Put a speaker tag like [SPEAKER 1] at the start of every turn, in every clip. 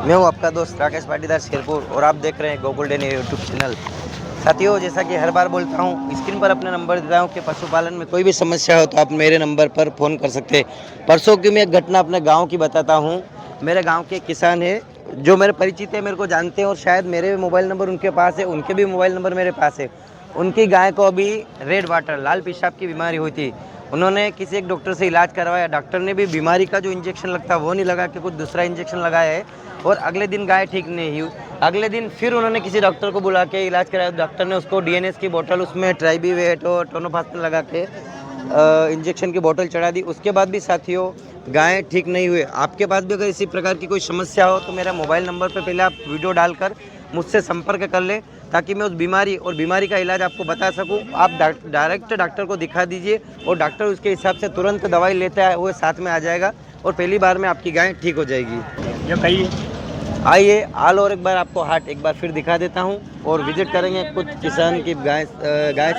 [SPEAKER 1] मैं हूं आपका दोस्त राकेश पाटीदार शेरपुर और आप देख रहे हैं गोकुल डेनी यूट्यूब चैनल। साथियों, जैसा कि हर बार बोलता हूं, स्क्रीन पर अपना नंबर देता हूं कि पशुपालन में कोई भी समस्या हो तो आप मेरे नंबर पर फ़ोन कर सकते हैं। परसों की मैं एक घटना अपने गाँव की बताता हूँ। मेरे गाँव के किसान है जो मेरे परिचित है, मेरे को जानते हैं और शायद मेरे मोबाइल नंबर उनके पास है, उनके भी मोबाइल नंबर मेरे पास है। उनकी गाय को अभी रेड वाटर लाल पेशाब की बीमारी हुई थी। उन्होंने किसी एक डॉक्टर से इलाज करवाया, डॉक्टर ने भी बीमारी का जो इंजेक्शन लगता है वो नहीं लगा के कुछ दूसरा इंजेक्शन लगाया है और अगले दिन गाय ठीक नहीं हुई। अगले दिन फिर उन्होंने किसी डॉक्टर को बुला के इलाज कराया, डॉक्टर ने उसको डीएनएस की बोतल उसमें ट्राइबीवेट और टोनोफास्टिन लगा के इंजेक्शन की बोतल चढ़ा दी। उसके बाद भी साथियों गाय ठीक नहीं हुए। आपके पास भी अगर इसी प्रकार की कोई समस्या हो तो मेरा मोबाइल नंबर पर पहले आप वीडियो डालकर मुझसे संपर्क कर लें ताकि मैं उस बीमारी और बीमारी का इलाज आपको बता सकूं। आप डायरेक्ट डॉक्टर को दिखा दीजिए और डॉक्टर उसके हिसाब से तुरंत दवाई लेता है, वो साथ में आ जाएगा और पहली बार में आपकी गाय ठीक हो जाएगी।
[SPEAKER 2] जो कहिए
[SPEAKER 1] आइए हाल और एक बार आपको हाट एक बार फिर दिखा देता हूं और विजिट करेंगे कुछ किसान की गाय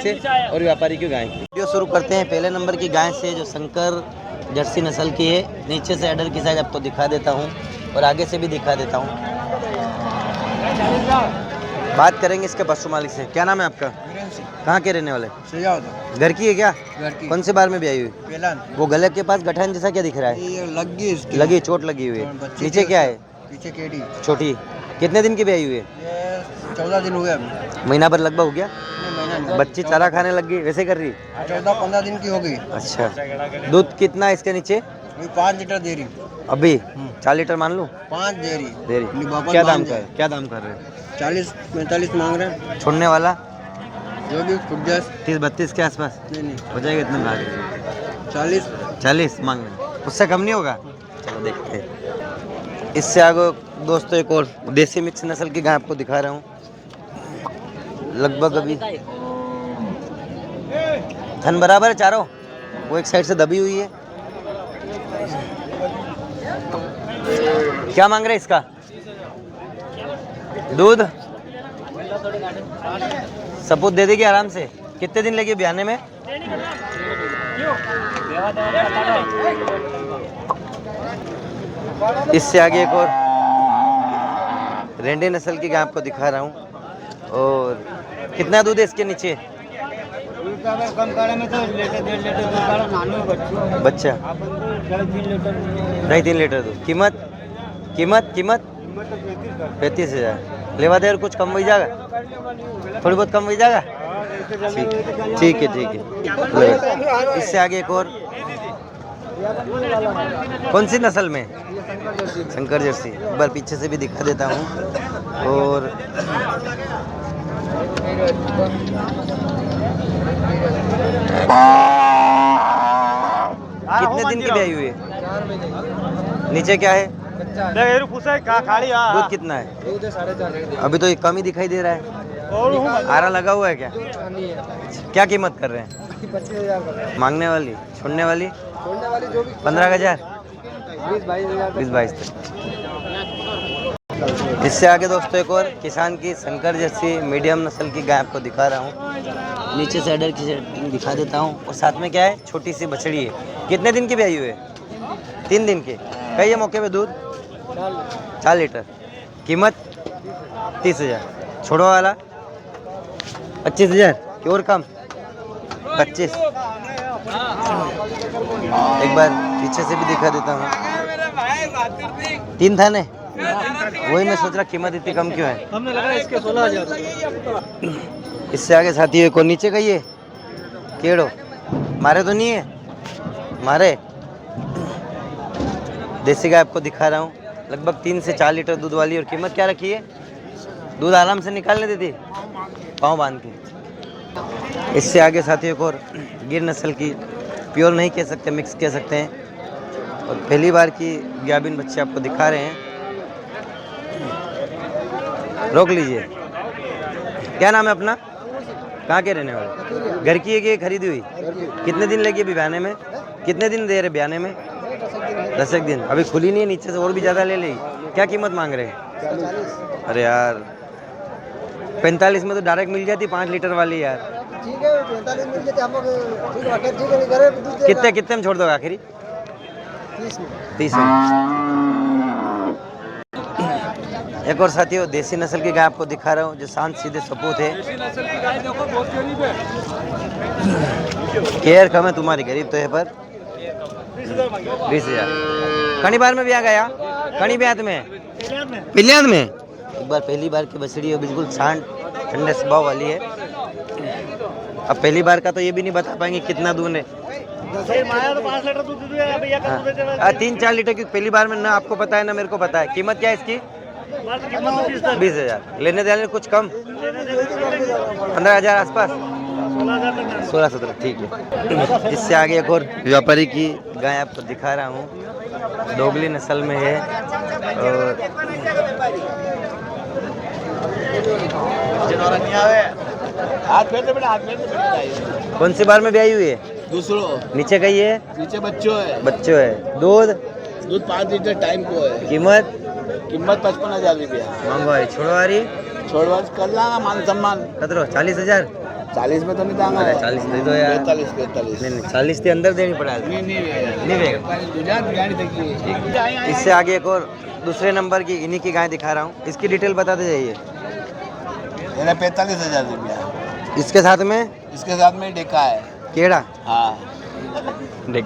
[SPEAKER 1] से और व्यापारी की गाय की। वीडियो शुरू करते हैं पहले नंबर की गाय से जो शंकर जर्सी नस्ल की है। नीचे से एडर की साइज आपको दिखा देता हूं और आगे से भी दिखा देता हूं। बात करेंगे इसके पशु मालिक से। क्या नाम है आपका? कहाँ के रहने वाले? घर की है क्या?
[SPEAKER 3] घर की।
[SPEAKER 1] कौन से बार में भी आई हुई?
[SPEAKER 3] पेलान।
[SPEAKER 1] वो गले के पास गठान जैसा क्या दिख रहा है?
[SPEAKER 3] ये
[SPEAKER 1] लगी चोट लगी हुई है। नीचे क्या है?
[SPEAKER 3] पीछे केडी
[SPEAKER 1] छोटी। कितने दिन की भी आई हुई है?
[SPEAKER 3] ये 14 दिन हुए अभी।
[SPEAKER 1] महीना भर लगभग हो गया।
[SPEAKER 3] महीना
[SPEAKER 1] बच्ची चारा खाने लग गई वैसे कर रही?
[SPEAKER 3] 14-15 दिन की हो गई।
[SPEAKER 1] अच्छा, दूध कितना है इसके नीचे?
[SPEAKER 3] अभी 5 लीटर दे रही।
[SPEAKER 1] अभी 4 लीटर मान लूँ?
[SPEAKER 3] 5 दे रही।
[SPEAKER 1] दे रही। क्या दाम का है? क्या दाम कर रहे हैं?
[SPEAKER 3] 40-45 मांग रहे हैं।
[SPEAKER 1] छोड़ने वाला
[SPEAKER 3] जो भी खुद जाए।
[SPEAKER 1] 30-32 के आसपास
[SPEAKER 3] नहीं
[SPEAKER 1] हो जाएगा। इतने में आ गए
[SPEAKER 3] 40
[SPEAKER 1] मांग रहे हैं, उससे कम नहीं होगा? चलो देखते हैं। इससे आगे दोस्तों एक और देसी मिक्स नस्ल की गाय आपको दिखा रहा हूँ। लगभग अभी थन बराबर है चारों, वो एक साइड से दबी हुई है। क्या मांग रहे हैं इसका दूध? सपूत दे देगी आराम से। कितने दिन लगे ब्याने में? इससे आगे एक और रेंडे नस्ल की गाय आपको दिखा रहा हूँ। और कितना दूध है इसके नीचे? बच्चा 2.5-3 लीटर दूध। कीमत कीमत कीमत 35,000। लेवा दे और कुछ कम हो जाएगा? थोड़ी बहुत कम हो जाएगा? ठीक है ठीक है। इससे आगे एक और कौन सी नस्ल में? शंकर जर्सी। एक बार पीछे से भी दिखा देता हूँ। और कितने दिन की ब्याई हुई है? नीचे क्या है? दूध कितना है? अभी तो ये कम ही दिखाई दे रहा है। आरा लगा हुआ है क्या? क्या कीमत कर रहे हैं?
[SPEAKER 3] 25,000
[SPEAKER 1] मांगने वाली? छोड़ने वाली?
[SPEAKER 3] छोड़ने वाली जो भी
[SPEAKER 1] 15,000 20-22 तक। इससे आगे दोस्तों एक और किसान की शंकर जैसी मीडियम नस्ल की गाय आपको दिखा रहा हूँ। नीचे से एडर की दिखा देता हूँ और साथ में क्या है? छोटी सी बछड़ी है। कितने दिन की ब्याई हुई है? 3 दिन के। कई है मौके पे दूध? 4 लीटर। कीमत 30,000। छोड़ो वाला 25,000 की और कम 25। एक बार पीछे से भी दिखा देता हूँ। 3 थाने वही मैं सोच रहा कीमत इतनी कम क्यों है?
[SPEAKER 3] हमने लगा इसके 16,000।
[SPEAKER 1] इससे आगे साथियों को नीचे का ये केड़ो मारे तो नहीं है? मारे देसी गाय आपको दिखा रहा हूँ। लगभग 3 से 4 लीटर दूध वाली। और कीमत क्या रखी है? दूध आराम से निकालने देती पाँव बांध के। इससे आगे साथियों को गिर नस्ल की, प्योर नहीं कह सकते, मिक्स कह सकते हैं। और पहली बार की गाभिन बच्चे आपको दिखा रहे हैं। रोक लीजिए। क्या नाम है अपना? कहाँ के रहने वाले? घर की है कि खरीदी हुई? कितने दिन लगे अभी ब्याने में? कितने दिन दे रहे ब्याने में? 10 एक दिन। अभी खुली नहीं है, नीचे से और भी ज़्यादा ले लेगी। क्या कीमत मांग रहे हैं? अरे यार 45 में तो डायरेक्ट मिल जाती 5 लीटर वाली यार।
[SPEAKER 3] ठीक है 45 मिल जाते हम लोग।
[SPEAKER 1] कितने कितने में छोड़ दो आखिरी? 30 में। एक और साथियों देसी नस्ल की गाय आपको दिखा रहा हूँ जो शांत सीधे सपूत है। केयर कम है तुम्हारी, गरीब तो है पर 20,000। कणी बार में भी आ गया, कणी ब्यात में पिलियाद में एक बार पहली बार की बछड़ी है, बिल्कुल शांत ठंडे स्वभाव वाली है। अब पहली बार का तो ये भी नहीं बता पाएंगे कितना दूध है। 3-4 लीटर की पहली बार में ना आपको पता है ना मेरे को पता है। कीमत क्या है इसकी? 20,000। लेने देने कुछ कम 15,000 आसपास, 16-17 ठीक है। इससे आगे एक और व्यापारी की गाय आपको दिखा रहा हूँ, दोगली नस्ल में है। और कौन सी बार में ब्याई हुई है?
[SPEAKER 2] दूसरों
[SPEAKER 1] नीचे गई है,
[SPEAKER 2] नीचे बच्चों है।
[SPEAKER 1] बच्चों है। दूध
[SPEAKER 2] 5 लीटर टाइम को है।
[SPEAKER 1] कीमत
[SPEAKER 2] 55,000 रुपया।
[SPEAKER 1] मंगवाई छोड़वारी
[SPEAKER 2] छोड़वा कर लागा मान सम्मान।
[SPEAKER 1] कतरो 40,000।
[SPEAKER 2] 40 में तो नहीं दांगा।
[SPEAKER 1] अरे 40 दे दो यार।
[SPEAKER 2] 45
[SPEAKER 1] नहीं 40 के अंदर देनी पड़ा।
[SPEAKER 2] नहीं
[SPEAKER 1] नहीं देगा। इससे आगे एक और दूसरे नंबर की इन्हीं की गाय दिखा रहा हूँ, इसकी डिटेल बताते जाइए।
[SPEAKER 2] 45,000 रुपया।
[SPEAKER 1] इसके साथ में
[SPEAKER 2] डेका है।
[SPEAKER 1] केड़ा
[SPEAKER 2] हाँ
[SPEAKER 1] देख।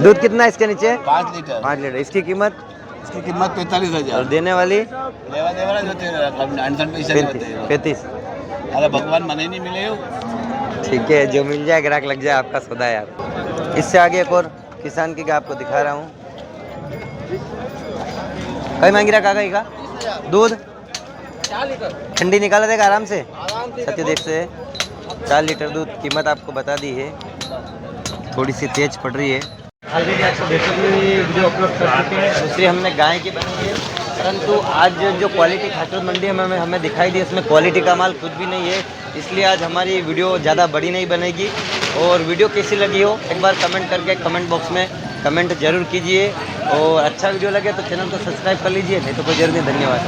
[SPEAKER 1] दूध कितना है इसके नीचे?
[SPEAKER 2] 5 लीटर।
[SPEAKER 1] 5 लीटर। इसकी कीमत?
[SPEAKER 2] इसकी कीमत 45,000।
[SPEAKER 1] और देने वाली?
[SPEAKER 2] लेवा देवरा जो तेरा
[SPEAKER 1] 35।
[SPEAKER 2] अरे भगवान मने नहीं मिले हो।
[SPEAKER 1] ठीक है, जो मिल जाए ग्राहक लग जाए, आपका सौदा यार। इससे आगे एक और किसान की गाय आपको दिखा रहा हूँ। कई मांगी रहा काका का दूध? 4 लीटर ठंडी निकाला देगा आराम से। सत्य देख से 4 लीटर दूध। कीमत आपको बता दी है, थोड़ी सी तेज पड़ रही है। ऑलरेडी 162 वीडियो अपलोड कर चुके हैं। दूसरी हमने गाय की बनाई है, परंतु आज जो क्वालिटी खाचर मंडी में हमें दिखाई दी, इसमें क्वालिटी का माल कुछ भी नहीं है, इसलिए आज हमारी वीडियो ज़्यादा बड़ी नहीं बनेगी। और वीडियो कैसी लगी हो एक बार कमेंट करके कमेंट बॉक्स में कमेंट जरूर कीजिए। और अच्छा वीडियो लगे तो चैनल को सब्सक्राइब कर लीजिए, नहीं तो कोई जरूर नहीं। धन्यवाद।